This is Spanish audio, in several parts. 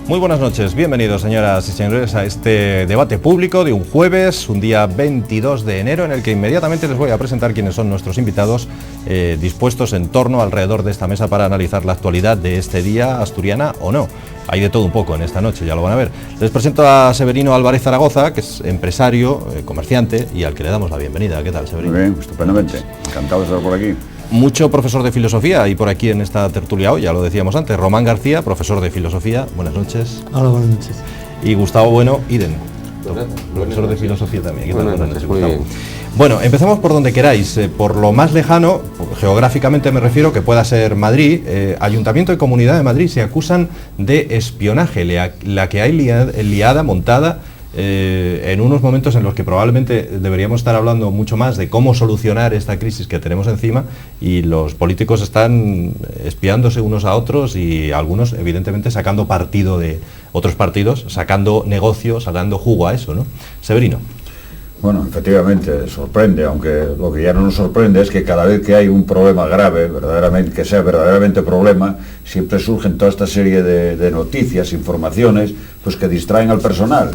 Muy buenas noches, bienvenidos señoras y señores a este debate público de un jueves, un día 22 de enero, en el que inmediatamente les voy a presentar quiénes son nuestros invitados dispuestos en torno alrededor de esta mesa para analizar la actualidad de este día, asturiana o no. Hay de todo un poco en esta noche, ya lo van a ver. Les presento a Severino Álvarez Zaragoza, que es empresario, comerciante y al que le damos la bienvenida. ¿Qué tal, Severino? Muy bien, estupendamente. Encantado de estar por aquí. Mucho profesor de filosofía y por aquí en esta tertulia hoy, ya lo decíamos antes, Román García, profesor de filosofía. Buenas noches. Hola, buenas noches. Y Gustavo Bueno, Iden, profesor de filosofía también. ¿Qué tal? Buenas noches, Gustavo. Muy bien. Bueno, empezamos por donde queráis, por lo más lejano, geográficamente me refiero, que pueda ser Madrid. Ayuntamiento y Comunidad de Madrid se acusan de espionaje, la que hay liada, montada, en unos momentos en los que probablemente deberíamos estar hablando mucho más de cómo solucionar esta crisis que tenemos encima, y los políticos están espiándose unos a otros y algunos evidentemente sacando partido de otros partidos, sacando negocio, sacando jugo a eso, ¿no? Severino. Bueno, efectivamente, sorprende, aunque lo que ya no nos sorprende es que cada vez que hay un problema grave, verdaderamente, que sea verdaderamente problema, siempre surgen toda esta serie de noticias, informaciones, pues que distraen al personal.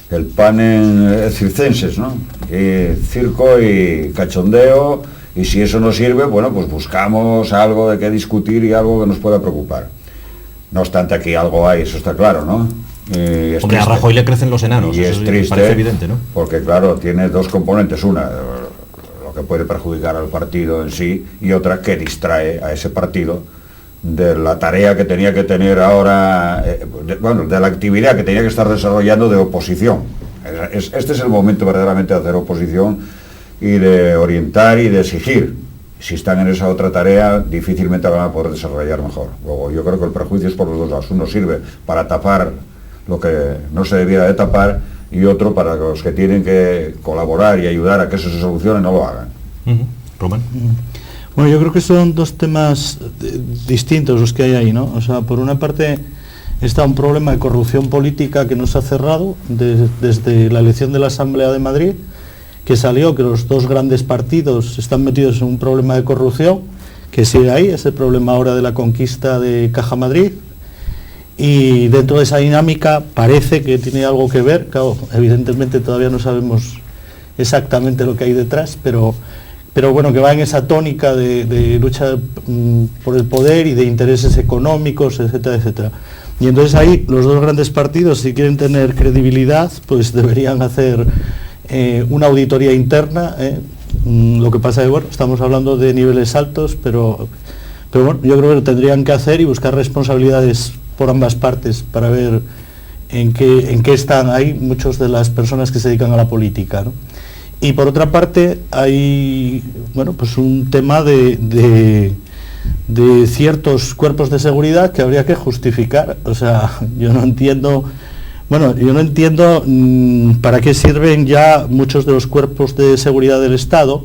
El panem circenses, ¿no? Y circo y cachondeo, y si eso no sirve, bueno, pues buscamos algo de qué discutir y algo que nos pueda preocupar. No obstante, aquí algo hay, eso está claro, ¿no? Hombre, a Rajoy le crecen los enanos, y eso es triste, parece evidente, ¿no? Porque claro, tiene dos componentes, una, lo que puede perjudicar al partido en sí, y otra que distrae a ese partido de la tarea que tenía que tener ahora, de la actividad que tenía que estar desarrollando de oposición. Este es el momento verdaderamente de hacer oposición y de orientar y de exigir. Si están en esa otra tarea, difícilmente la van a poder desarrollar mejor. Luego, yo creo que el perjuicio es por los dos lados. Uno sirve para tapar lo que no se debiera de tapar, y otro para los que tienen que colaborar y ayudar a que eso se solucione no lo hagan. Román. Bueno, yo creo que son dos temas distintos los que hay ahí, ¿no? O sea, por una parte está un problema de corrupción política que no se ha cerrado desde la elección de la Asamblea de Madrid, que salió que los dos grandes partidos están metidos en un problema de corrupción que sigue ahí, es el problema ahora de la conquista de Caja Madrid, y dentro de esa dinámica parece que tiene algo que ver, claro, evidentemente todavía no sabemos exactamente lo que hay detrás, pero bueno, que va en esa tónica de lucha por el poder y de intereses económicos, etcétera, etcétera. Y entonces ahí los dos grandes partidos, si quieren tener credibilidad, pues deberían hacer una auditoría interna. Lo que pasa es que, bueno, estamos hablando de niveles altos, pero bueno, yo creo que lo tendrían que hacer y buscar responsabilidades por ambas partes para ver en qué están ahí muchas de las personas que se dedican a la política, ¿no? Y por otra parte hay, bueno, pues un tema de ciertos cuerpos de seguridad que habría que justificar. O sea, yo no entiendo para qué sirven ya muchos de los cuerpos de seguridad del Estado,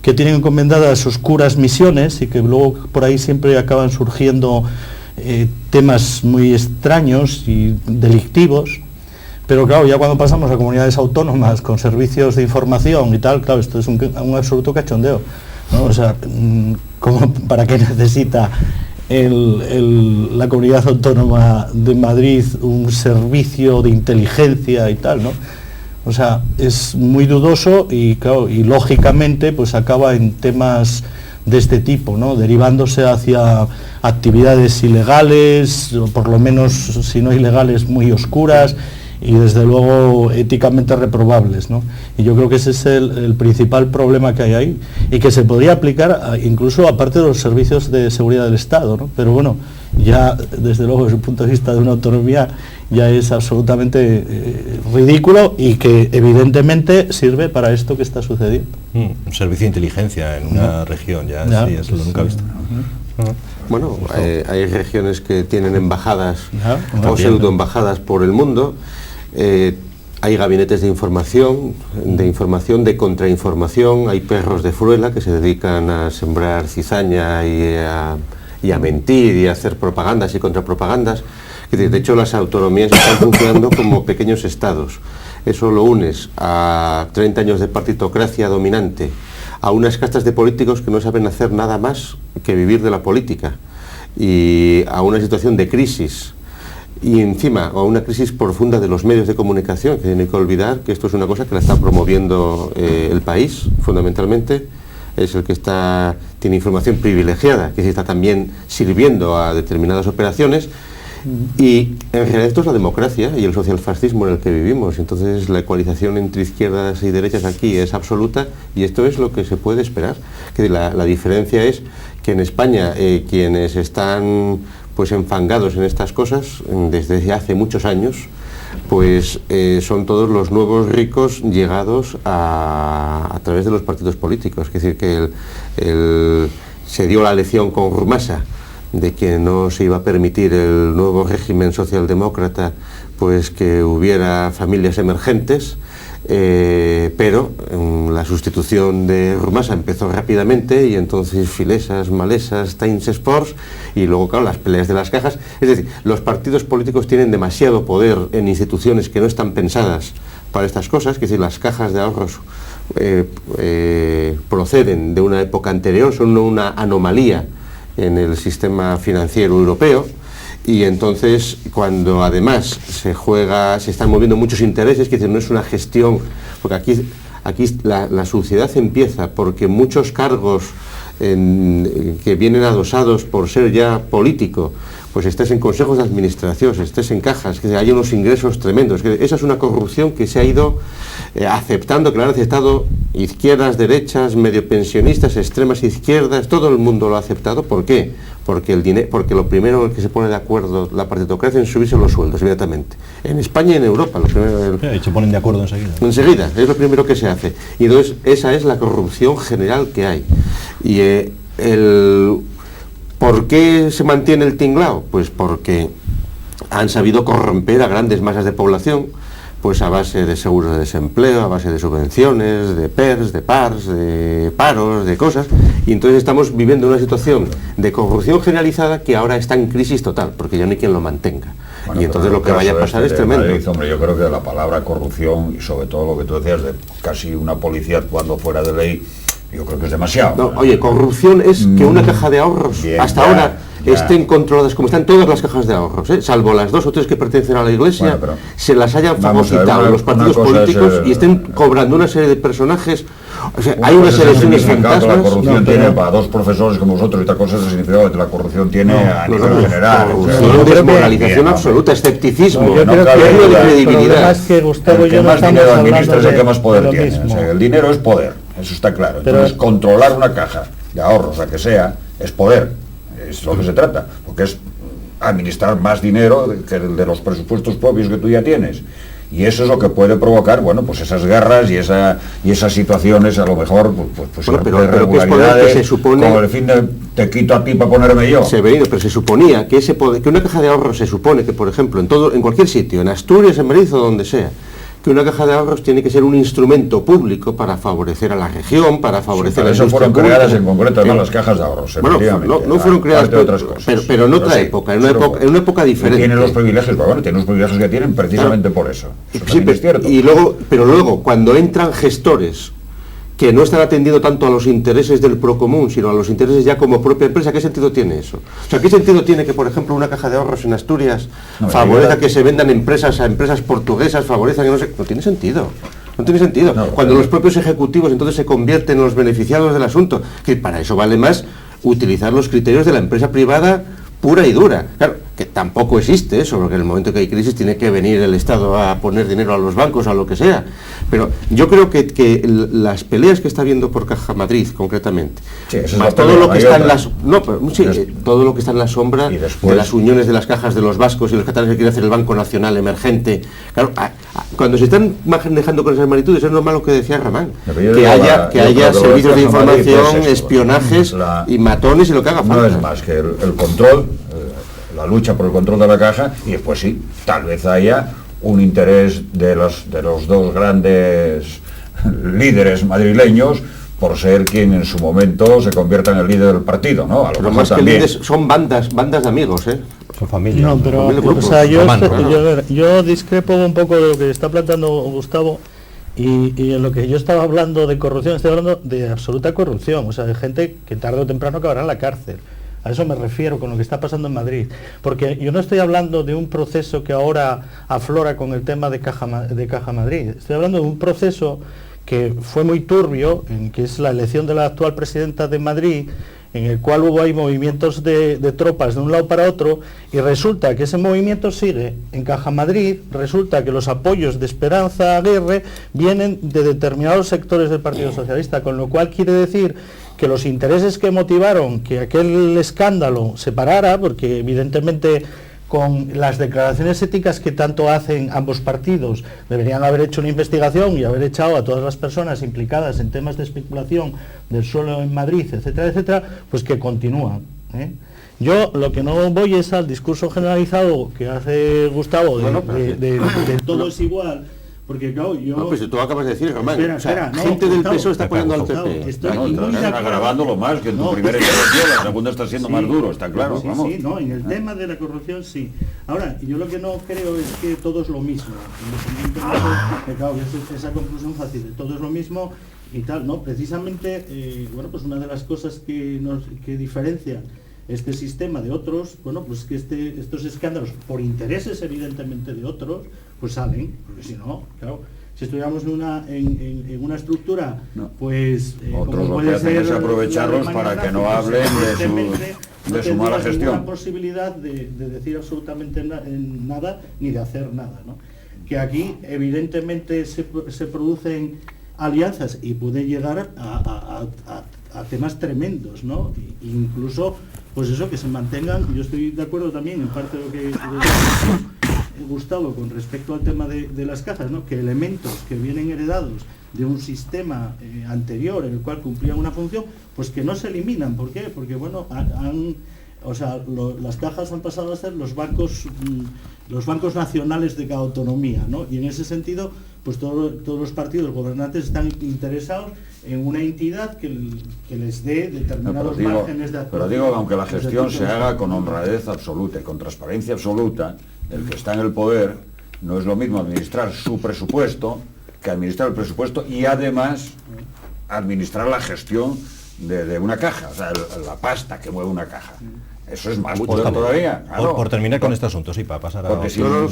que tienen encomendadas oscuras misiones y que luego por ahí siempre acaban surgiendo temas muy extraños y delictivos. Pero claro, ya cuando pasamos a comunidades autónomas con servicios de información y tal, claro, esto es un absoluto cachondeo, ¿no? O sea, ¿para qué necesita la comunidad autónoma de Madrid un servicio de inteligencia y tal, ¿no? O sea, es muy dudoso y claro, y lógicamente pues acaba en temas de este tipo, ¿no? Derivándose hacia actividades ilegales, o por lo menos, si no ilegales, muy oscuras, y desde luego éticamente reprobables, ¿no? Y yo creo que ese es el principal problema que hay ahí, y que se podría aplicar incluso aparte de los servicios de seguridad del Estado, ¿no? Pero bueno, ya desde luego desde el punto de vista de una autonomía ya es absolutamente ridículo, y que evidentemente sirve para esto que está sucediendo. Un servicio de inteligencia en una región, ya sí, eso lo nunca he visto. Bueno, hay regiones que tienen embajadas o pseudoembajadas por el mundo. Hay gabinetes de información, de contrainformación, hay perros de Fruela que se dedican a sembrar cizaña y a mentir y a hacer propagandas y contrapropagandas. De hecho, las autonomías están funcionando como pequeños estados. Eso lo unes a 30 años de partitocracia dominante, a unas castas de políticos que no saben hacer nada más que vivir de la política, y a una situación de crisis y encima a una crisis profunda de los medios de comunicación, que no hay que olvidar que esto es una cosa que la está promoviendo el país, fundamentalmente, es el que tiene información privilegiada, que está también sirviendo a determinadas operaciones, y en realidad esto es la democracia y el socialfascismo en el que vivimos. Entonces la ecualización entre izquierdas y derechas aquí es absoluta, y esto es lo que se puede esperar. Que la diferencia es que en España quienes están pues enfangados en estas cosas desde hace muchos años, pues son todos los nuevos ricos llegados a través de los partidos políticos. Es decir, que se dio la lección con Rumasa de que no se iba a permitir el nuevo régimen socialdemócrata, pues que hubiera familias emergentes, pero la sustitución de Rumasa empezó rápidamente, y entonces Filesas, Malesas, Times Sports, y luego claro las peleas de las cajas. Es decir, los partidos políticos tienen demasiado poder en instituciones que no están pensadas para estas cosas. Es decir, las cajas de ahorros proceden de una época anterior, son una anomalía en el sistema financiero europeo, y entonces cuando además se están moviendo muchos intereses, que no es una gestión, porque aquí la suciedad empieza porque muchos cargos que vienen adosados por ser ya político, pues estés en consejos de administración, estés en cajas, que hay unos ingresos tremendos, que esa es una corrupción que se ha ido aceptando, que lo han aceptado izquierdas, derechas, medio pensionistas, extremas izquierdas, todo el mundo lo ha aceptado. ¿Por qué? Porque lo primero en que se pone de acuerdo la partitocracia es subirse los sueldos inmediatamente. En España y en Europa, se ponen de acuerdo enseguida. Enseguida, es lo primero que se hace. Y entonces esa es la corrupción general que hay. Y ¿por qué se mantiene el tinglao? Pues porque han sabido corromper a grandes masas de población, pues a base de seguros de desempleo, a base de subvenciones, de PERS, de PARS, de paros, de cosas, y entonces estamos viviendo una situación de corrupción generalizada que ahora está en crisis total, porque ya no hay quien lo mantenga. Bueno, y entonces lo que vaya a pasar es tremendo. Madrid, hombre, yo creo que la palabra corrupción, y sobre todo lo que tú decías de casi una policía actuando fuera de ley, yo creo que es demasiado. No, oye, corrupción es que una caja de ahorros ahora estén controladas como están todas las cajas de ahorros, salvo las 2 o 3 que pertenecen a la Iglesia, bueno, se las hayan fagocitado los partidos políticos y estén cobrando una serie de personajes. O sea, hay unas elecciones fantasmas. La corrupción tiene para 2 profesores como vosotros, y otra cosa es el significado que la corrupción tiene a nivel general. Corrupción, desmoralización absoluta, escepticismo, pérdida de credibilidad. El que más dinero administra es el que más poder tiene. O sea, el dinero es poder, eso está claro. Entonces, controlar una caja de ahorros, la que sea, es poder. Es lo que se trata, porque es administrar más dinero que el de los presupuestos propios que tú ya tienes. Y eso es lo que puede provocar, bueno, pues esas guerras y esas situaciones, a lo mejor, pues pero irregularidades, que se supone, con el fin de te quito a ti para ponerme yo. Pero se suponía que que una caja de ahorros se supone que, por ejemplo, en cualquier sitio, en Asturias, en Madrid o donde sea, que una caja de ahorros tiene que ser un instrumento público para favorecer a la región, para favorecer a la industria. Eso fueron creadas en concreto además las cajas de ahorros, bueno, no fueron creadas de otras cosas. Pero en otra época, en una época diferente. Tienen los privilegios, bueno, tienen los privilegios que tienen precisamente por eso. Sí, es cierto. Pero luego, cuando entran gestores que no están atendiendo tanto a los intereses del procomún, sino a los intereses ya como propia empresa, ¿qué sentido tiene eso? O sea, ¿qué sentido tiene que, por ejemplo, una caja de ahorros en Asturias favorezca que se vendan empresas a empresas portuguesas, favorezca que no tiene sentido. No tiene sentido. Cuando los propios ejecutivos entonces se convierten en los beneficiados del asunto, que para eso vale más utilizar los criterios de la empresa privada pura y dura. Claro, que tampoco existe eso, porque en el momento que hay crisis tiene que venir el Estado a poner dinero a los bancos, a lo que sea. Pero yo creo que las peleas que está habiendo por Caja Madrid, concretamente, más todo lo que está en las... todo lo que está en la sombra de las uniones de las cajas de los vascos y los catalanes que quiere hacer el Banco Nacional emergente. Claro, cuando se están manejando con esas magnitudes, es normal lo que decía Ramán, que haya servicios de información, espionajes y matones y lo que haga falta. No es más que el control, la lucha por el control de la caja, y después sí, tal vez haya un interés de los 2 grandes líderes madrileños por ser quien en su momento se convierta en el líder del partido, ¿no? A lo mejor más también. Que líderes, son bandas de amigos, Son familia. No, pero o sea, yo discrepo un poco de lo que está planteando Gustavo, y en lo que yo estaba hablando de corrupción, estoy hablando de absoluta corrupción, o sea, de gente que tarde o temprano acabará en la cárcel. A eso me refiero con lo que está pasando en Madrid. Porque yo no estoy hablando de un proceso que ahora aflora con el tema de Caja Madrid. Estoy hablando de un proceso que fue muy turbio, en que es la elección de la actual presidenta de Madrid, en el cual hubo ahí movimientos de tropas de un lado para otro, y resulta que ese movimiento sigue en Caja Madrid, resulta que los apoyos de Esperanza Aguirre vienen de determinados sectores del Partido Socialista, con lo cual quiere decir que los intereses que motivaron que aquel escándalo se parara, porque evidentemente con las declaraciones éticas que tanto hacen ambos partidos, deberían haber hecho una investigación y haber echado a todas las personas implicadas en temas de especulación del suelo en Madrid, etcétera, etcétera, pues que continúan, ¿eh? Yo lo que no voy es al discurso generalizado que hace Gustavo de todo es igual. Porque claro, yo... No, pues tú acabas de decir, Román, espera, gente del PSOE está apoyando al PP. Están agravándolo más, que en tu primera intervención, la segunda está siendo más duro, está claro, vamos. Sí, no, en el tema de la corrupción sí. Ahora, yo lo que no creo es que todo es lo mismo. Claro, esa conclusión fácil, todo es lo mismo y tal, ¿no? Precisamente, bueno, pues una de las cosas que diferencian este sistema de otros, bueno, pues que estos escándalos, por intereses evidentemente de otros, pues salen, porque si no, claro, si estuviéramos en una estructura, no, pues... otros lo que hacen es aprovecharlos para que no hablen de su mala gestión. No hay posibilidad de decir absolutamente nada, ni de hacer nada, ¿no? Que aquí evidentemente se producen alianzas y puede llegar a temas tremendos, ¿no? Incluso, pues eso, que se mantengan. Yo estoy de acuerdo también en parte de lo que Gustavo con respecto al tema de las cajas, ¿no? Que elementos que vienen heredados de un sistema anterior en el cual cumplían una función, pues que no se eliminan. ¿Por qué? Porque bueno, las cajas han pasado a ser los bancos nacionales de cada autonomía, ¿no? Y en ese sentido, pues todos los partidos gobernantes están interesados en una entidad que les dé determinados márgenes de actuación. Pero digo que aunque la gestión se haga con honradez absoluta y con transparencia absoluta, el que está en el poder no es lo mismo administrar su presupuesto que administrar el presupuesto y además administrar la gestión de una caja, o sea, la pasta que mueve una caja. Eso es más poder todavía. Claro. Por terminar con este asunto, sí, para pasar a lo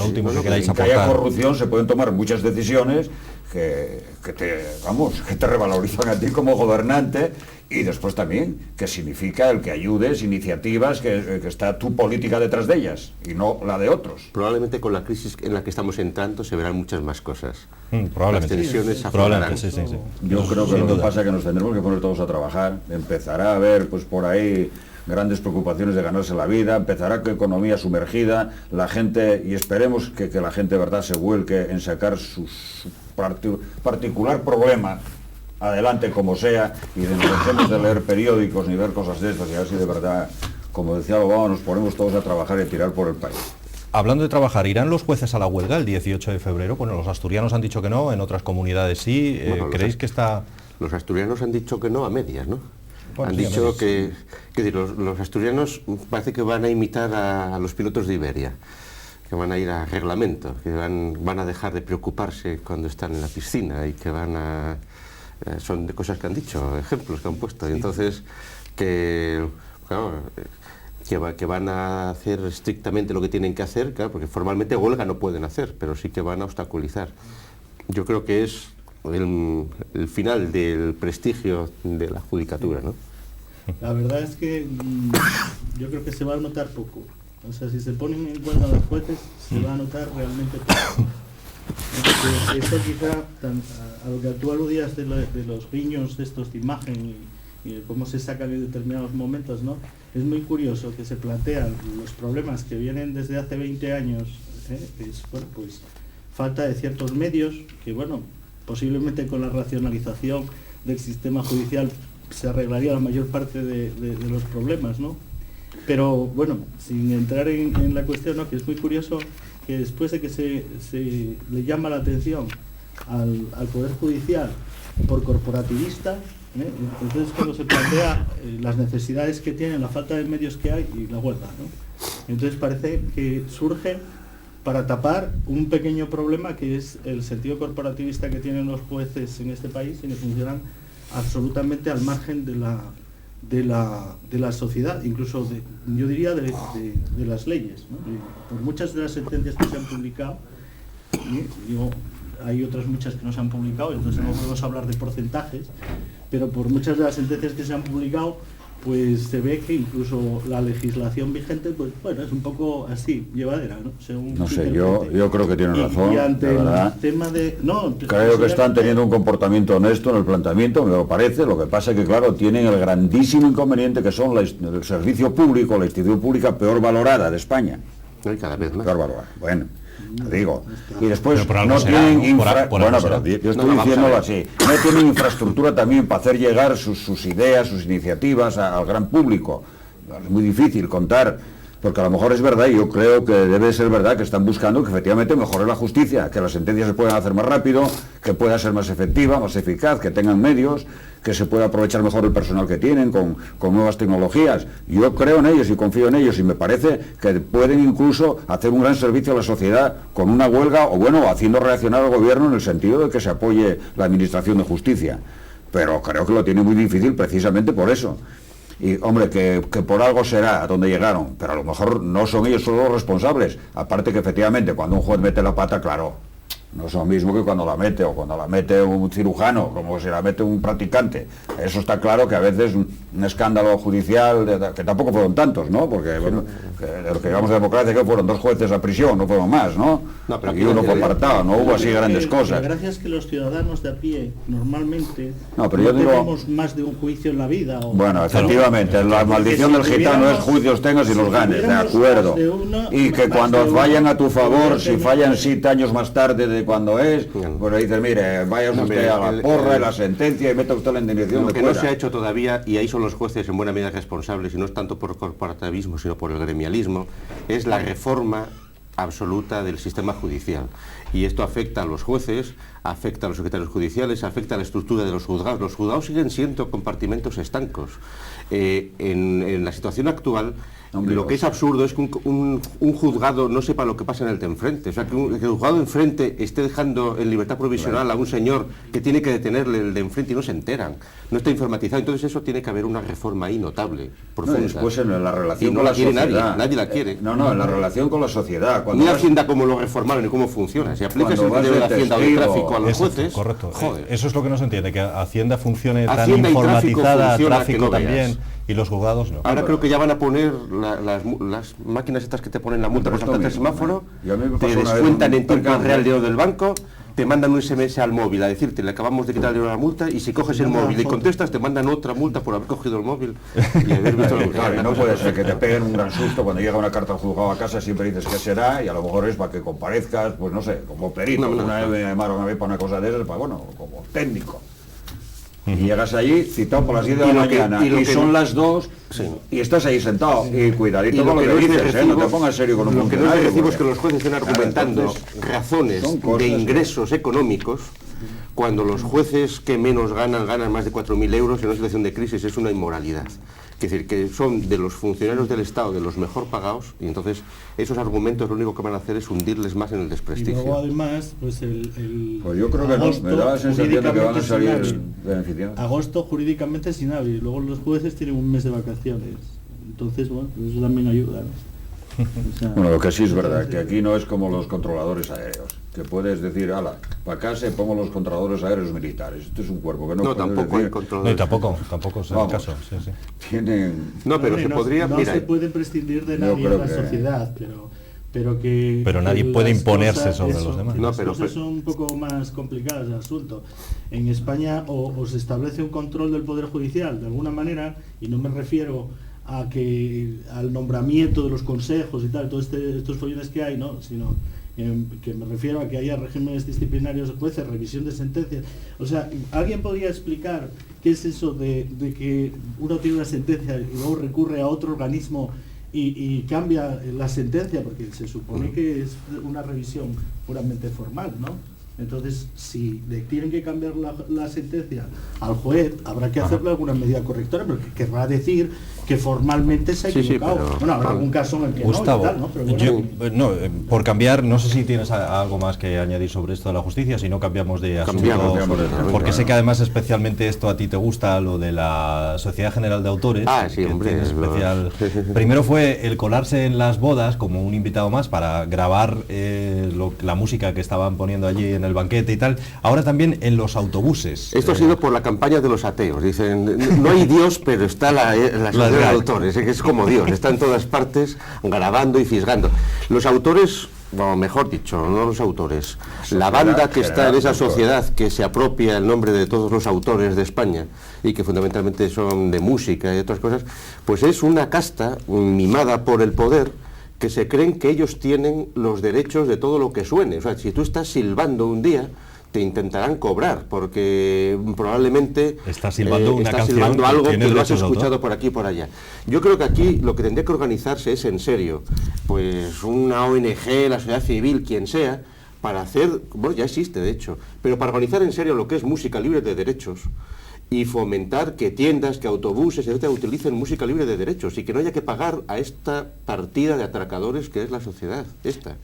último que queráis aportar. Que haya corrupción se pueden tomar muchas decisiones que te revalorizan a ti como gobernante, y después también que significa el que ayudes iniciativas que está tu política detrás de ellas y no la de otros. Probablemente con la crisis en la que estamos entrando se verán muchas más cosas. Probablemente. Las tensiones aflorarán. Sí. Yo creo que lo que pasa es que nos tendremos que poner todos a trabajar. Empezará a haber pues por ahí grandes preocupaciones de ganarse la vida, empezará con economía sumergida, la gente, y esperemos que la gente de verdad se vuelque en sacar su particular problema adelante como sea, y dejemos de leer periódicos ni ver cosas de estas, y a ver si de verdad, como decía Obama, nos ponemos todos a trabajar y a tirar por el país. Hablando de trabajar, ¿irán los jueces a la huelga el 18 de febrero? Bueno, los asturianos han dicho que no, en otras comunidades sí. Bueno, ¿creéis que está...? Los asturianos han dicho que no a medias, ¿no? Bueno, han dicho que los asturianos parece que van a imitar a los pilotos de Iberia, que van a ir a reglamento, que van a dejar de preocuparse cuando están en la piscina y que van a... son de cosas que han dicho, ejemplos que han puesto, y entonces que van a hacer estrictamente lo que tienen que hacer, claro, porque formalmente huelga no pueden hacer, pero sí que van a obstaculizar. Yo creo que es el final del prestigio de la judicatura, ¿no? La verdad es que yo creo que se va a notar poco. O sea, si se ponen en cuenta los jueces, se va a notar realmente poco. Esto quizá, a lo que tú aludías de los guiños de estos de imagen y de cómo se sacan en determinados momentos, ¿no? Es muy curioso que se plantean los problemas que vienen desde hace 20 años, que es, bueno, pues falta de ciertos medios, que bueno, posiblemente con la racionalización del sistema judicial se arreglaría la mayor parte de los problemas, ¿no? Pero bueno, sin entrar en la cuestión, ¿no? Que es muy curioso que después de que se le llama la atención al Poder Judicial por corporativista, entonces cuando se plantea las necesidades que tienen, la falta de medios que hay y la huelga, ¿no? Entonces parece que surge para tapar un pequeño problema que es el sentido corporativista que tienen los jueces en este país y que funcionan absolutamente al margen de de la sociedad, incluso yo diría de las leyes, ¿no? Por muchas de las sentencias que se han publicado, digo, hay otras muchas que no se han publicado, entonces no podemos hablar de porcentajes, pero por muchas de las sentencias que se han publicado, pues se ve que incluso la legislación vigente, pues bueno, es un poco así, llevadera, ¿no? Según no sé, yo creo que tienen razón, y ante de verdad. el tema de... No, creo que están teniendo un comportamiento honesto en el planteamiento, me lo parece. Lo que pasa es que, claro, tienen el grandísimo inconveniente que son el servicio público, la institución pública peor valorada de España. Y cada vez más. Peor valorada. Bueno, te digo. Y después no tienen bueno, pero yo estoy diciéndolo así. No tienen infraestructura también para hacer llegar sus ideas, sus iniciativas al gran público. Es muy difícil contar, porque a lo mejor es verdad, y yo creo que debe ser verdad, que están buscando que efectivamente mejore la justicia, que las sentencias se puedan hacer más rápido, que pueda ser más efectiva, más eficaz, que tengan medios, que se pueda aprovechar mejor el personal que tienen con nuevas tecnologías. Yo creo en ellos y confío en ellos, y me parece que pueden incluso hacer un gran servicio a la sociedad con una huelga, o bueno, haciendo reaccionar al gobierno en el sentido de que se apoye la administración de justicia. Pero creo que lo tiene muy difícil precisamente por eso. Y hombre, que por algo será a donde llegaron, pero a lo mejor no son ellos solo los responsables. Aparte que efectivamente cuando un juez mete la pata, claro, no es lo mismo que cuando la mete, o cuando la mete un cirujano, como si la mete un practicante. Eso está claro, que a veces un escándalo judicial, que tampoco fueron tantos, ¿no? Porque bueno, de lo que llamamos de democracia, que fueron 2 jueces a prisión, no fueron más, ¿no? Pero y uno fue apartado, no hubo así grandes cosas. La gracia es que los ciudadanos de a pie normalmente no tenemos más de un juicio en la vida. Bueno, efectivamente, la maldición del gitano es juicios tengas y los ganes, de acuerdo. Y que cuando vayan a tu favor, si fallan 7 años más tarde de cuando es, pues le dices, mire, vaya usted a la porra y la sentencia y meta usted la indemnización. Lo que no se ha hecho todavía, y ahí son los jueces en buena medida responsables, y no es tanto por corporativismo, sino por el gremialismo, es la reforma absoluta del sistema judicial. Y esto afecta a los jueces, afecta a los secretarios judiciales, afecta a la estructura de los juzgados. Los juzgados siguen siendo compartimentos estancos. En la situación actual, lo que es absurdo es que un juzgado no sepa lo que pasa en el de enfrente. O sea, que el juzgado de enfrente esté dejando en libertad provisional a un señor que tiene que detenerle el de enfrente y no se enteran. No está informatizado. Entonces eso tiene que haber una reforma ahí notable, profunda. No, después en la relación no con la la quiere sociedad. Nadie la quiere. No, en la relación con la sociedad. Ni la Hacienda como lo reformaron y cómo funciona. Si aplicas el criterio de la Hacienda o de tráfico a los jueces... Correcto. Joder. Eso es lo que no se entiende, que Hacienda funcione Hacienda tan informatizada, tráfico tráfico no también, veas. y los juzgados no. Ahora creo que ya van a poner las máquinas estas que te ponen la multa por saltarte el semáforo, te descuentan en tiempo real el dinero del banco, te mandan un SMS al móvil a decirte, le acabamos de quitar el dinero de la multa, y si coges el móvil y contestas, te mandan otra multa por haber cogido el móvil y haber visto la multa. Claro, no puede ser que te peguen un gran susto cuando llega una carta al juzgado a casa, siempre dices que será, y a lo mejor es para que comparezcas, pues no sé, como perito. Una vez me llamaron a mí para una cosa de esas, para, bueno, como técnico. Y llegas allí citado por las 10 de la mañana y son las 2, sí, y estás ahí sentado y cuidadito con lo que dices, no te pongas serio con un funcionario. Lo que no recibo es que los jueces estén argumentando razones de ingresos económicos, cuando los jueces que menos ganan más de 4.000 euros en una situación de crisis. Es una inmoralidad. Es decir, que son de los funcionarios del Estado de los mejor pagados, y entonces esos argumentos lo único que van a hacer es hundirles más en el desprestigio. Y luego además, pues pues yo creo que agosto, me da la sensación de que van a salir beneficiados. Agosto jurídicamente sin hábil, luego los jueces tienen un mes de vacaciones, entonces bueno, pues eso también ayuda, ¿no? O sea, bueno, lo que sí es verdad, que aquí no es como los controladores aéreos, que puedes decir, ala, para acá se pongo los controladores aéreos militares. Esto es un cuerpo que no tampoco hay controladores. No, tampoco es el caso. Sí, sí. Tienen... No, pero se podría... No se puede prescindir de nadie en la sociedad, pero nadie puede imponerse sobre los demás. Las cosas son un poco más complicadas el asunto. En España o se establece un control del Poder Judicial de alguna manera, y no me refiero a que al nombramiento de los consejos y tal, todos estos follones que hay, ¿no? Sino que me refiero a que haya regímenes disciplinarios de jueces, revisión de sentencias. O sea, ¿alguien podría explicar qué es eso de que uno tiene una sentencia y luego recurre a otro organismo y cambia la sentencia? Porque se supone que es una revisión puramente formal, ¿no? Entonces, si le tienen que cambiar la sentencia al juez, habrá que hacerle alguna medida correctora, pero que querrá decir que formalmente se ha equivocado. pero, bueno, habrá algún caso en el que Gustavo, no, y tal, ¿no? Pero bueno, por cambiar, no sé si tienes algo más que añadir sobre esto de la justicia, si no cambiamos de asunto, Cambiamos de tema, porque venga. sé que además especialmente esto a ti te gusta, lo de la Sociedad General de Autores. Sí, que hombre, tienes especial. Primero fue el colarse en las bodas como un invitado más para grabar la música que estaban poniendo allí en el banquete y tal. Ahora también en los autobuses. Esto ha sido por la campaña de los ateos. Dicen, no hay Dios, pero está la sociedad de autores, que es como Dios, está en todas partes grabando y fisgando. Los autores, bueno, mejor dicho, no los autores, la banda que está en esa sociedad que se apropia el nombre de todos los autores de España y que fundamentalmente son de música y otras cosas, pues es una casta mimada por el poder, que se creen que ellos tienen los derechos de todo lo que suene. O sea, si tú estás silbando un día, te intentarán cobrar, porque probablemente estás silbando una canción, silbando algo que lo has derechos de autor. escuchado por aquí y por allá. Yo creo que aquí lo que tendría que organizarse es en serio, pues una ONG, la sociedad civil, quien sea, para hacer, bueno, ya existe de hecho, pero para organizar en serio lo que es música libre de derechos y fomentar que tiendas, que autobuses, etcétera, utilicen música libre de derechos y que no haya que pagar a esta partida de atracadores que es la sociedad, esta.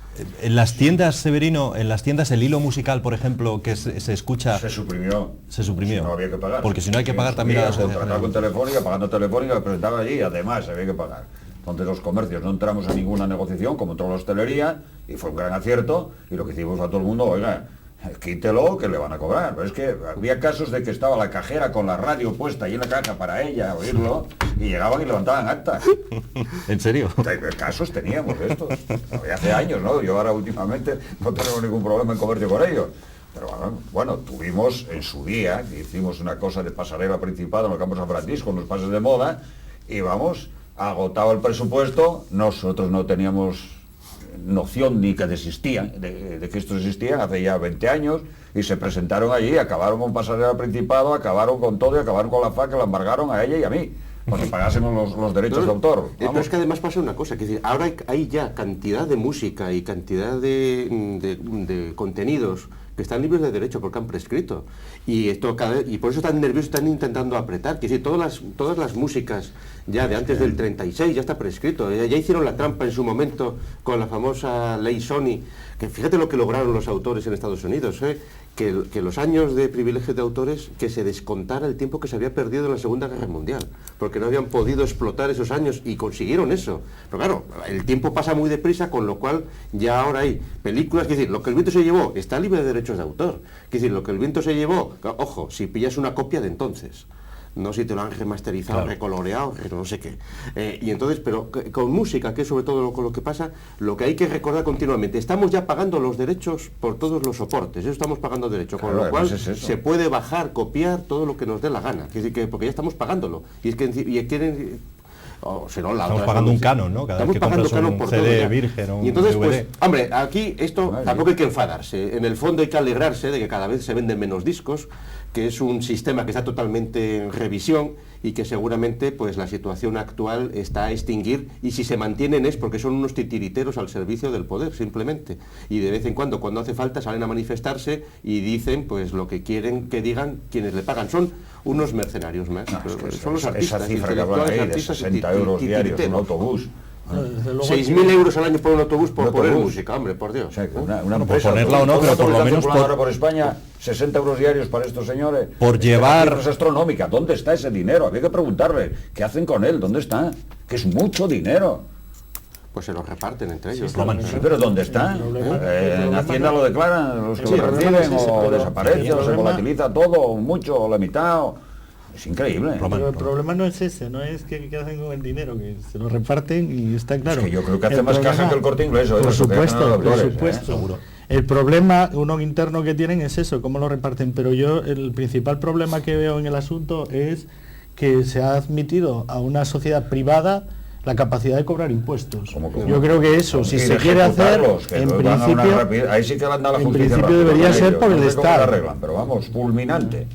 En las tiendas, Severino, en las tiendas el hilo musical, por ejemplo, que se escucha... Se suprimió. Se suprimió. Si no había que pagar. Porque si no hay que pagar también a la sociedad. Contrataba con Telefónica, pagando Telefónica, presentaba allí y además había que pagar. Entonces los comercios no entramos en ninguna negociación, como entró la hostelería, y fue un gran acierto, y lo que hicimos a todo el mundo, oiga, quítelo que le van a cobrar. Pero es que había casos de que estaba la cajera con la radio puesta ahí en la caja para ella oírlo y llegaban y levantaban actas. ¿En serio? Casos teníamos de estos. Hace años, ¿no? Yo ahora últimamente no tenemos ningún problema en comercio con ellos. Pero bueno, tuvimos en su día, que hicimos una cosa de pasarela Principado en los Campos San Francisco, con los pases de moda, y vamos, agotado el presupuesto, nosotros no teníamos noción ni que existían, de que esto existía hace ya 20 años, y se presentaron allí, acabaron con Pasarela Principado, acabaron con todo y acabaron con la FA, que la embargaron a ella y a mí, porque pagásemos los derechos de autor. Pero es que además pasa una cosa, que es decir, ahora hay ya cantidad de música y cantidad de contenidos que están libres de derecho porque han prescrito, y esto y por eso están nerviosos, están intentando apretar, que decir, todas las músicas ya de antes del 36 ya está prescrito, ya hicieron la trampa en su momento con la famosa ley Sony, que fíjate lo que lograron los autores en Estados Unidos, que los años de privilegios de autores, que se descontara el tiempo que se había perdido en la Segunda Guerra Mundial, porque no habían podido explotar esos años y consiguieron eso. Pero claro, el tiempo pasa muy deprisa, con lo cual ya ahora hay películas, que decir, lo que el viento se llevó está libre de derechos de autor, que decir, lo que el viento se llevó, ojo, si pillas una copia de entonces, no si te lo han remasterizado, claro, recoloreado, no sé qué. Y entonces, pero con música, que es sobre todo con lo que pasa, lo que hay que recordar continuamente, estamos ya pagando los derechos por todos los soportes, eso estamos pagando derechos, claro, con lo cual se puede bajar, copiar todo lo que nos dé la gana, es decir, que porque ya estamos pagándolo, y es que quieren... estamos pagando un canon, ¿no? Cada vez que compras un CD virgen o un y entonces, DVD. pues, hombre, aquí esto tampoco hay que enfadarse. En el fondo hay que alegrarse de que cada vez se venden menos discos, que es un sistema que está totalmente en revisión y que seguramente pues la situación actual está a extinguir, y si se mantienen es porque son unos titiriteros al servicio del poder, simplemente. Y de vez en cuando hace falta, salen a manifestarse y dicen pues lo que quieren que digan quienes le pagan. Son unos mercenarios más. No, son los artistas. Esa cifra que hablan ahí de 60 euros diarios un autobús. 6.000 euros al año por un autobús por poner música, hombre, por Dios. O sea, una empresa, por ponerla o no, pero por lo menos por España, 60 euros diarios para estos señores. Por llevar... Es astronómica. ¿Dónde está ese dinero? Había que preguntarle. ¿Qué hacen con él? ¿Dónde está? Que es mucho dinero. Pues se lo reparten entre ellos. Sí, pero ¿dónde está? En Hacienda lo declaran los que lo reciben, o desaparece, o se volatiliza todo, o mucho, o la mitad, Es increíble. Pero el problema no es ese, no es que hacen con el dinero, que se lo reparten y está claro. Es que yo creo que hace más caja que el Corte Inglés. Por supuesto. El problema, uno interno que tienen es eso, cómo lo reparten. Pero yo, el principal problema que veo en el asunto es que se ha admitido a una sociedad privada la capacidad de cobrar impuestos. Yo creo que eso, si se quiere hacer, en principio, ahí sí que van a la en justicia principio debería ser por el Estado. Arreglan, pero vamos, fulminante.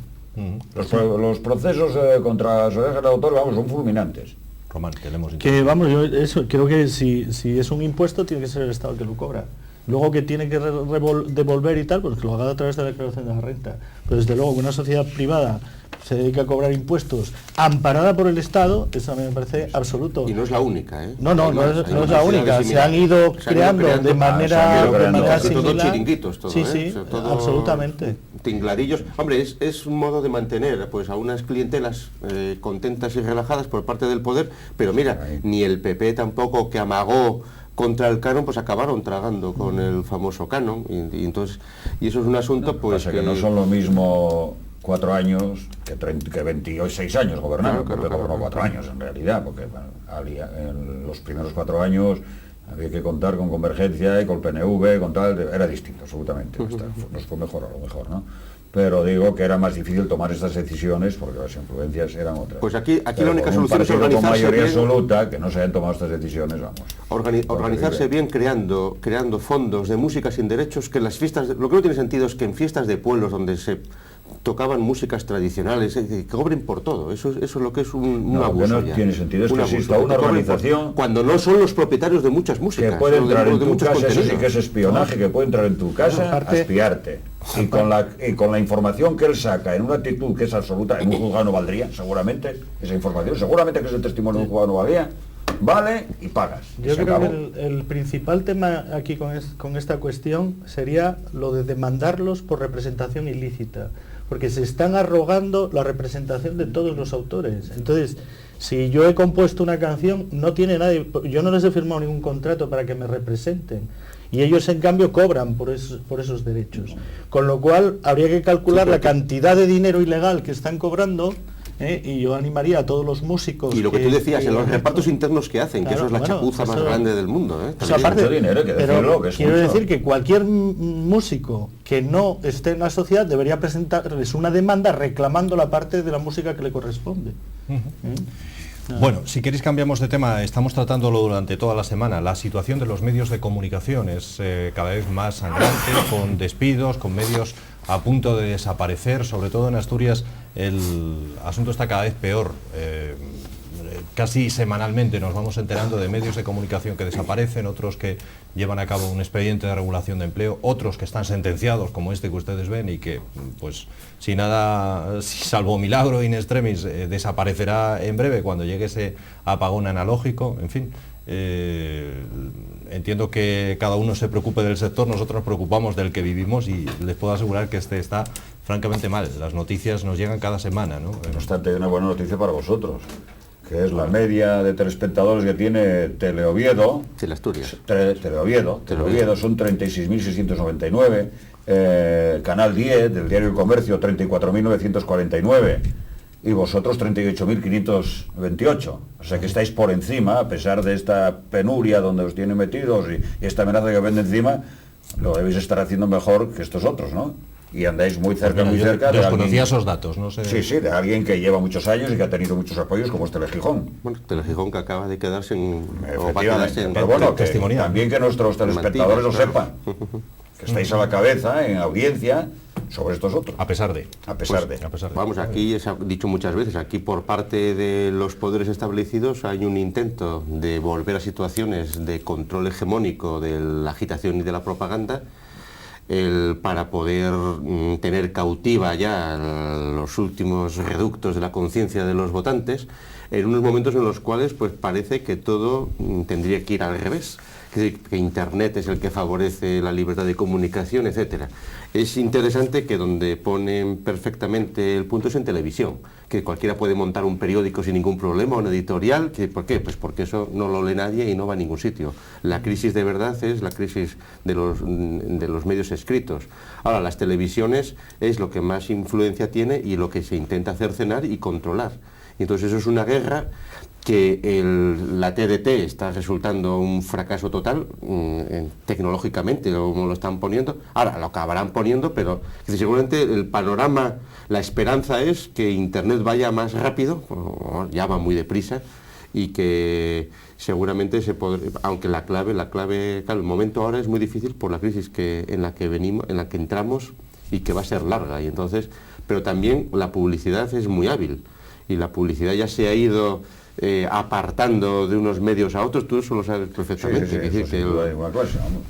Los procesos contra la sociedad de autor, vamos, son fulminantes. Román, que vamos, yo eso creo que si es un impuesto tiene que ser el Estado el que lo cobra. luego que tiene que devolver y tal, pues que lo haga a través de la declaración de la renta. Pero desde luego que una sociedad privada se dedica a cobrar impuestos amparada por el Estado, eso a mí me parece absoluto. Y no es la única, ¿eh? No es la única, se han ido creando de manera similar. Todo chiringuitos, todo, sí, todo absolutamente. Tingladillos. Hombre, es un modo de mantener pues a unas clientelas contentas y relajadas por parte del poder, pero mira, ni el PP tampoco, que amagó contra el canon, pues acabaron tragando con el famoso canon, y entonces, y eso es un asunto pues que no son lo mismo 4 años que 26 años gobernando, porque gobernó 4 años en realidad, porque en los primeros 4 años había que contar con Convergencia y con el PNV, con tal, era distinto absolutamente, nos fue mejor a lo mejor, ¿no? Pero digo que era más difícil tomar estas decisiones porque las influencias eran otras. Pues aquí la única solución es organizarse con mayoría bien, absoluta, que no se hayan tomado estas decisiones, vamos. Organizarse bien creando fondos de música sin derechos, que las fiestas, lo que no tiene sentido es que en fiestas de pueblos donde se tocaban músicas tradicionales, que cobren por todo, eso es lo que es un abuso. Lo que no tiene sentido es que exista una organización cuando no son los propietarios de muchas músicas, que puede entrar en tu casa, eso sí que es espionaje, que puede entrar en tu casa a espiarte, y con la información que él saca en una actitud que es absoluta, en un juzgado no valdría, seguramente, esa información, seguramente que es el testimonio de un juzgado no valdría, vale y pagas. Yo creo que el principal tema aquí con esta cuestión sería lo de demandarlos por representación ilícita, porque se están arrogando la representación de todos los autores. Entonces, si yo he compuesto una canción, no tiene nadie, yo no les he firmado ningún contrato para que me representen, y ellos en cambio cobran por esos derechos. Con lo cual habría que calcular la cantidad de dinero ilegal que están cobrando. Y yo animaría a todos los músicos. Y lo que tú decías, en los repartos internos que hacen, claro, que eso es la chapuza más grande del mundo. O sea, aparte, dinero, pero quiero decir que cualquier músico que no esté en la sociedad debería presentarles una demanda reclamando la parte de la música que le corresponde. Bueno, si queréis cambiamos de tema, estamos tratándolo durante toda la semana. La situación de los medios de comunicación es cada vez más sangrante, con despidos, con medios a punto de desaparecer, sobre todo en Asturias el asunto está cada vez peor. Casi semanalmente nos vamos enterando de medios de comunicación que desaparecen, otros que llevan a cabo un expediente de regulación de empleo, otros que están sentenciados, como este que ustedes ven, y que, pues, salvo milagro in extremis, desaparecerá en breve cuando llegue ese apagón analógico, en fin. Entiendo que cada uno se preocupe del sector, nosotros nos preocupamos del que vivimos y les puedo asegurar que este está francamente mal. Las noticias nos llegan cada semana, ¿no? No obstante, hay una buena noticia para vosotros, que es la media de telespectadores que tiene Teleoviedo. Asturias. Teleoviedo son 36.699, Canal 10 del diario El Comercio 34.949 y vosotros 38.528, o sea que estáis por encima, a pesar de esta penuria donde os tienen metidos y esta amenaza que ven encima, lo debéis estar haciendo mejor que estos otros, ¿no? Y andáis muy cerca, pues mira, de desconocía esos datos, no sé. Sí, de alguien que lleva muchos años y que ha tenido muchos apoyos, como es Telegijón. Bueno, Telegijón que acaba de quedarse en... Pero bueno, también que nuestros telespectadores lo sepan, que estáis a la cabeza, en audiencia, sobre estos otros. A pesar de. Vamos, aquí se ha dicho muchas veces, aquí por parte de los poderes establecidos hay un intento de volver a situaciones de control hegemónico de la agitación y de la propaganda, para poder tener cautiva ya los últimos reductos de la conciencia de los votantes, en unos momentos en los cuales pues parece que todo tendría que ir al revés, que Internet es el que favorece la libertad de comunicación, etcétera. Es interesante que donde ponen perfectamente el punto es en televisión, que cualquiera puede montar un periódico sin ningún problema, un editorial. ¿Por qué? Pues porque eso no lo lee nadie y no va a ningún sitio. La crisis de verdad es la crisis de los medios escritos. Ahora, las televisiones es lo que más influencia tiene y lo que se intenta cercenar y controlar. Entonces eso es una guerra que la TDT está resultando un fracaso total tecnológicamente, como lo están poniendo. Ahora lo acabarán poniendo, pero seguramente el panorama, la esperanza es que Internet vaya más rápido, ya va muy deprisa, y que seguramente aunque la clave, claro, el momento ahora es muy difícil por la crisis en la que entramos y que va a ser larga, y entonces, pero también la publicidad es muy hábil, y la publicidad ya se ha ido apartando de unos medios a otros, tú eso lo sabes perfectamente. Sí, eso sin duda hay una clase, vamos.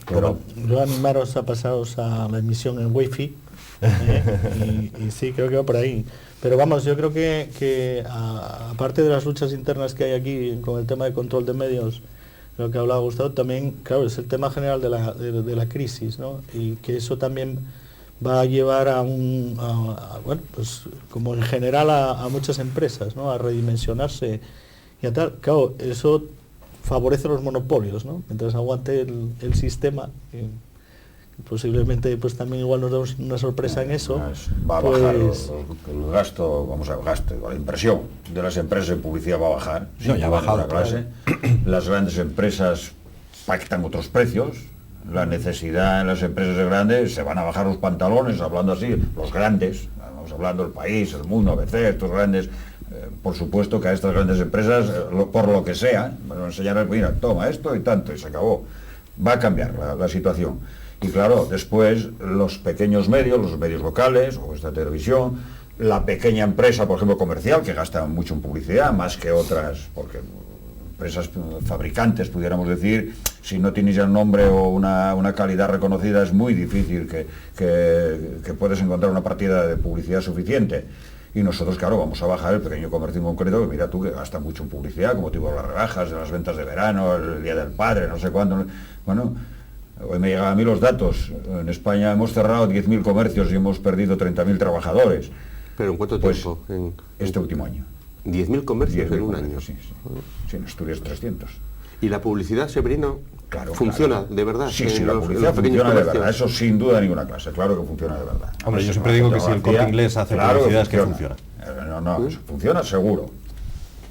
Pero yo animaros a pasaros a la emisión en Wi-Fi, y sí, creo que va por ahí. Pero vamos, yo creo que aparte de las luchas internas que hay aquí con el tema de control de medios, lo que hablaba Gustavo, también, claro, es el tema general de la crisis, ¿no? Y que eso también va a llevar bueno, pues como en general a muchas empresas, ¿no? A redimensionarse y a tal. Claro, eso favorece los monopolios, ¿no? Mientras aguante el sistema, posiblemente pues también igual nos damos una sorpresa en eso. Va a bajar el gasto, la impresión de las empresas en publicidad va a bajar. No, ya ha bajado. Las grandes empresas pactan otros precios. La necesidad en las empresas grandes, se van a bajar los pantalones, hablando así, los grandes, vamos hablando del país, el mundo, ABC, estos grandes, por supuesto que a estas grandes empresas, por lo que sea, van a enseñar, mira, toma esto y tanto, y se acabó. Va a cambiar la situación. Y claro, después los pequeños medios, los medios locales, o esta televisión, la pequeña empresa, por ejemplo, comercial, que gasta mucho en publicidad, más que otras, porque empresas fabricantes, pudiéramos decir, si no tienes ya un nombre o una calidad reconocida, es muy difícil que puedes encontrar una partida de publicidad suficiente. Y nosotros, claro, vamos a bajar el pequeño comercio en concreto, que mira tú que gasta mucho en publicidad, como tipo las rebajas de las ventas de verano, el Día del Padre, no sé cuándo. Bueno, hoy me llegan a mí los datos. En España hemos cerrado 10.000 comercios y hemos perdido 30.000 trabajadores. ¿Pero en cuánto pues, tiempo? Este último año. 10.000 comercios en un año. Sí. Sí, en Asturias 300. ¿Y la publicidad, Severino, claro, funciona claro. de verdad? Sí, la publicidad funciona de verdad, eso sin duda ninguna clase, claro que funciona de verdad. Hombre, yo siempre digo que si el Corte Inglés hace publicidad es que funciona. Funciona seguro.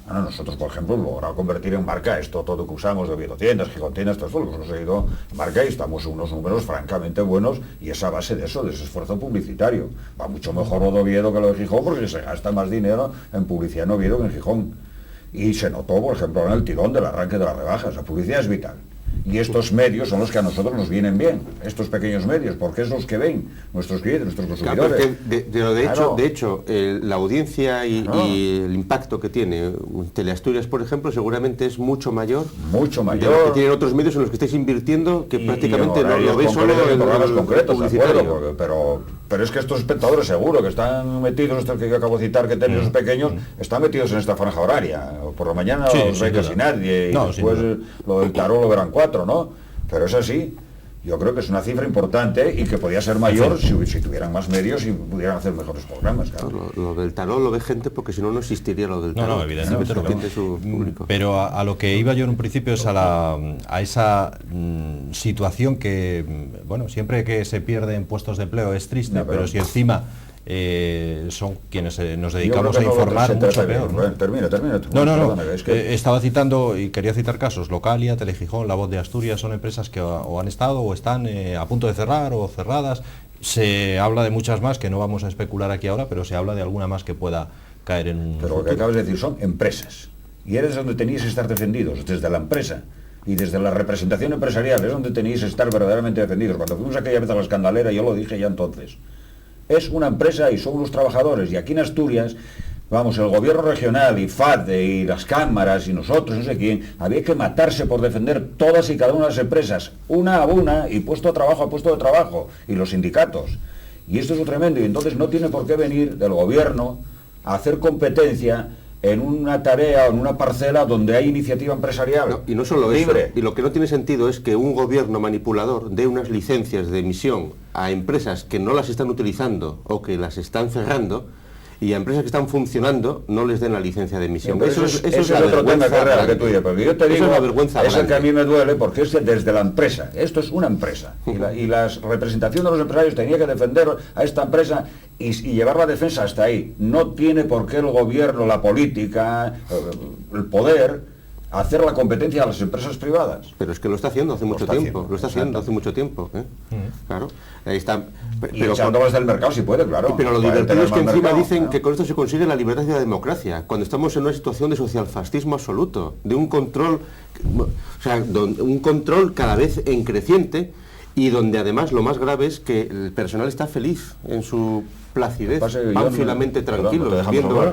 Bueno, nosotros, por ejemplo, hemos logrado convertir en marca esto, todo que usamos de Oviedo Tiendas, Gijón Tiendas, todo eso lo hemos seguido en marca y estamos en unos números francamente buenos, y esa base de eso, de ese esfuerzo publicitario. Va mucho mejor lo de Oviedo que lo de Gijón, porque se gasta más dinero en publicidad en Oviedo que en Gijón. Y se notó, por ejemplo, en el tirón del arranque de las rebajas. La publicidad es vital. Y estos medios son los que a nosotros nos vienen bien, estos pequeños medios, porque es los que ven nuestros clientes, nuestros consumidores. Claro, de hecho, la audiencia y el impacto que tiene Teleasturias, por ejemplo, seguramente es mucho mayor de lo que tienen otros medios en los que estáis invirtiendo, que prácticamente lo veis solo en programas concretos, publicitario. de acuerdo, pero es que estos espectadores seguro que están metidos, estos que yo acabo de citar, que tienen los pequeños, están metidos en esta franja horaria. Por la mañana no los ve casi nadie, y después lo del tarot lo verán 4, ¿no? Pero es así. Yo creo que es una cifra importante y que podía ser mayor si tuvieran más medios y pudieran hacer mejores programas. Claro. Lo del tarot lo ve gente porque si no, no existiría lo del tarot. No, evidentemente lo tiene su público. Pero a lo que iba yo en un principio es a esa situación que, bueno, siempre que se pierde en puestos de empleo es triste, pero si encima son quienes nos dedicamos a informar, mucho peor. ¿No? Termina. No. Es que estaba citando y quería citar casos. Localia, Telejijón, La Voz de Asturias son empresas que o han estado o están a punto de cerrar o cerradas. Se habla de muchas más que no vamos a especular aquí ahora, pero se habla de alguna más que pueda caer en un Pero lo que acabas de decir son empresas. Y eres donde tenéis que estar defendidos, desde la empresa. Y desde la representación empresarial es donde tenéis que estar verdaderamente defendidos. Cuando fuimos aquella vez a la Escandalera, yo lo dije ya entonces. Es una empresa y son los trabajadores, y aquí en Asturias, vamos, el gobierno regional y FAD y las cámaras y nosotros, no sé quién, había que matarse por defender todas y cada una de las empresas, una a una, y puesto a puesto de trabajo, y los sindicatos. Y esto es lo tremendo, y entonces no tiene por qué venir del gobierno a hacer competencia en una tarea o en una parcela donde hay iniciativa empresarial y no solo libre. Eso, y lo que no tiene sentido es que un gobierno manipulador dé unas licencias de emisión a empresas que no las están utilizando o que las están cerrando, y a empresas que están funcionando no les den la licencia de emisión. Eso es otro tema que tú dices, pero yo te digo, es la vergüenza es el que a mí me duele, porque es desde la empresa. Esto es una empresa, y la representación de los empresarios tenía que defender a esta empresa y llevar la defensa hasta ahí. No tiene por qué el gobierno, la política, el poder hacer la competencia a las empresas privadas. Pero es que lo está haciendo hace mucho tiempo. Lo está haciendo hace mucho tiempo. Claro. Ahí está. Pero echándolas del mercado si puede, claro. Pero lo divertido es que encima dicen que con esto se consigue la libertad y la democracia, cuando estamos en una situación de socialfascismo absoluto, de un control, un control cada vez en creciente, y donde además lo más grave es que el personal está feliz en su placidez, pánfilamente tranquilos, viendo...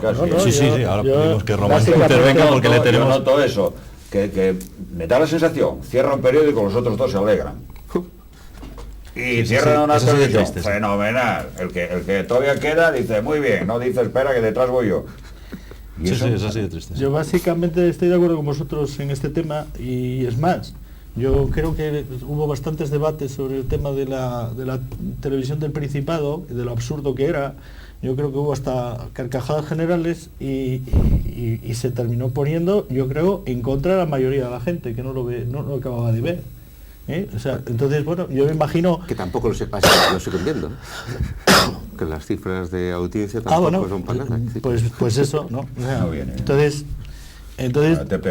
Sí, ahora pedimos que Román intervenga porque le tenemos... Yo noto eso, que me da la sensación, cierra un periódico, los otros dos se alegran. Y cierran una televisión, fenomenal. El que todavía queda dice, muy bien, no dice, espera que detrás voy yo. Y eso es así de triste. Yo básicamente estoy de acuerdo con vosotros en este tema, y es más, yo creo que hubo bastantes debates sobre el tema de la televisión del Principado, de lo absurdo que era. Yo creo que hubo hasta carcajadas generales y se terminó poniendo, yo creo, en contra de la mayoría de la gente que no lo acababa de ver. O sea, entonces, bueno, yo me imagino... Que tampoco lo sepas, lo estoy viendo. Que las cifras de audiencia tampoco son para nada. Pues eso, ¿no? O sea, no viene. Entonces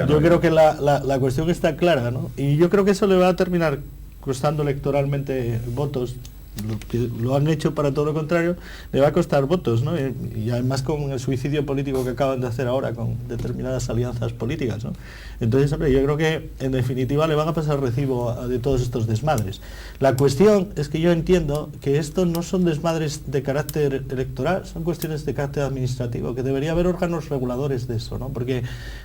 yo creo que la cuestión está clara, ¿no? Y yo creo que eso le va a terminar costando electoralmente votos. Lo han hecho para todo lo contrario, le va a costar votos, ¿no? Y además con el suicidio político que acaban de hacer ahora con determinadas alianzas políticas, ¿no? Entonces, hombre, yo creo que en definitiva le van a pasar recibo de todos estos desmadres. La cuestión es que yo entiendo que estos no son desmadres de carácter electoral, son cuestiones de carácter administrativo, que debería haber órganos reguladores de eso, ¿no? Porque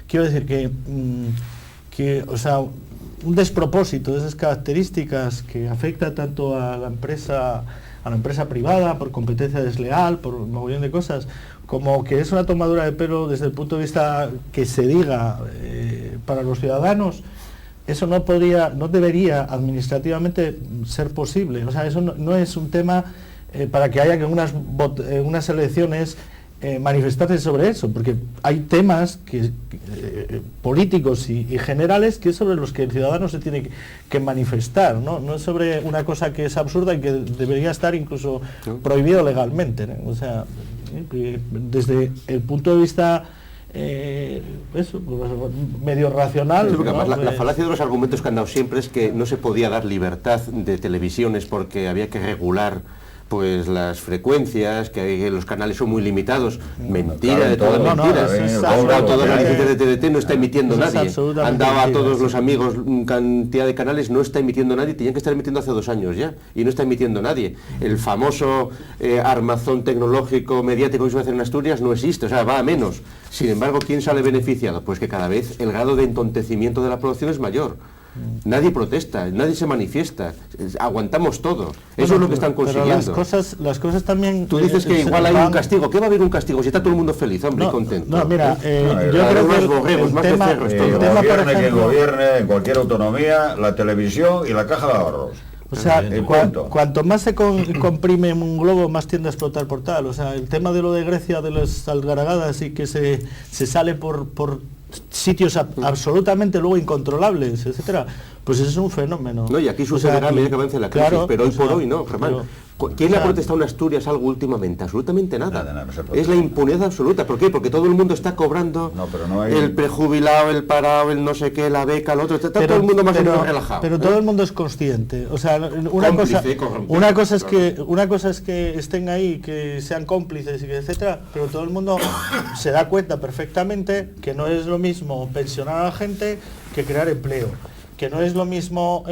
quiero decir que o sea, un despropósito de esas características que afecta tanto a la empresa privada por competencia desleal, por un montón de cosas, como que es una tomadura de pelo desde el punto de vista que se diga para los ciudadanos, eso no debería administrativamente ser posible. O sea, eso no es un tema para que haya que unas elecciones manifestarse sobre eso, porque hay temas políticos y generales que es sobre los que el ciudadano se tiene que manifestar, no es sobre una cosa que es absurda y que debería estar incluso prohibido legalmente, ¿no? O sea, desde el punto de vista medio racional, sí, ¿no? La falacia de los argumentos que han dado siempre es que no se podía dar libertad de televisiones porque había que regular pues las frecuencias, que los canales son muy limitados. Mentira de todas mentiras. Todas las licencias de TDT no está emitiendo nadie. Han dado a todos los amigos cantidad de canales, no está emitiendo nadie, tenían que estar emitiendo hace 2 años ya, y no está emitiendo nadie. El famoso armazón tecnológico mediático que se va a hacer en Asturias no existe, o sea, va a menos. Sin embargo, ¿quién sale beneficiado? Pues que cada vez el grado de entontecimiento de la producción es mayor. Nadie protesta, nadie se manifiesta, aguantamos todo. Eso es lo que están consiguiendo. Pero las cosas también... Tú dices que igual hay un castigo. ¿Qué va a haber un castigo si está todo el mundo feliz, hombre, y contento? No, mira, yo creo que el tema, que gobierne en cualquier autonomía la televisión y la caja de ahorros. O sea, cuanto más se comprime un globo, más tiende a explotar por tal. O sea, el tema de lo de Grecia, de las algaragadas y que se sale por sitios absolutamente luego incontrolables, etcétera, pues eso es un fenómeno. No, y aquí sucederá a medida que avance la crisis, pero hoy por hoy no, Germán. ¿Quién le ha protestado en Asturias algo últimamente? Absolutamente nada. Es la impunidad absoluta. ¿Por qué? Porque todo el mundo está cobrando el prejubilado, el parado, el no sé qué, la beca, el otro, está todo el mundo más o menos relajado. Pero todo el mundo es consciente. O sea, una cosa es que estén ahí, que sean cómplices y etcétera, pero todo el mundo se da cuenta perfectamente que no es lo mismo pensionar a la gente que crear empleo. Que no es lo mismo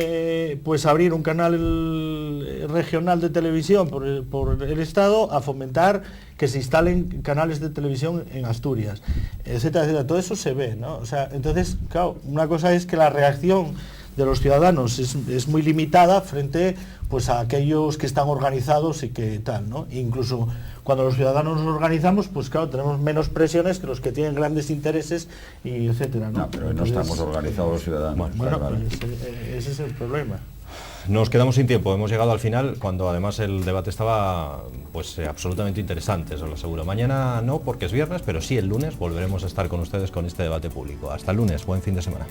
pues abrir un canal regional de televisión por el Estado a fomentar que se instalen canales de televisión en Asturias, etcétera, etcétera. Todo eso se ve, ¿no? O sea, entonces, claro, una cosa es que la reacción de los ciudadanos es muy limitada frente pues a aquellos que están organizados y que tal, ¿no? Incluso cuando los ciudadanos nos organizamos, pues claro, tenemos menos presiones que los que tienen grandes intereses y etcétera, ¿no? No, pero entonces, no estamos organizados los ciudadanos. Bueno, pues ese es el problema. Nos quedamos sin tiempo, hemos llegado al final, cuando además el debate estaba pues absolutamente interesante, os lo aseguro. Mañana no, porque es viernes, pero sí el lunes volveremos a estar con ustedes con este debate público. Hasta el lunes, buen fin de semana.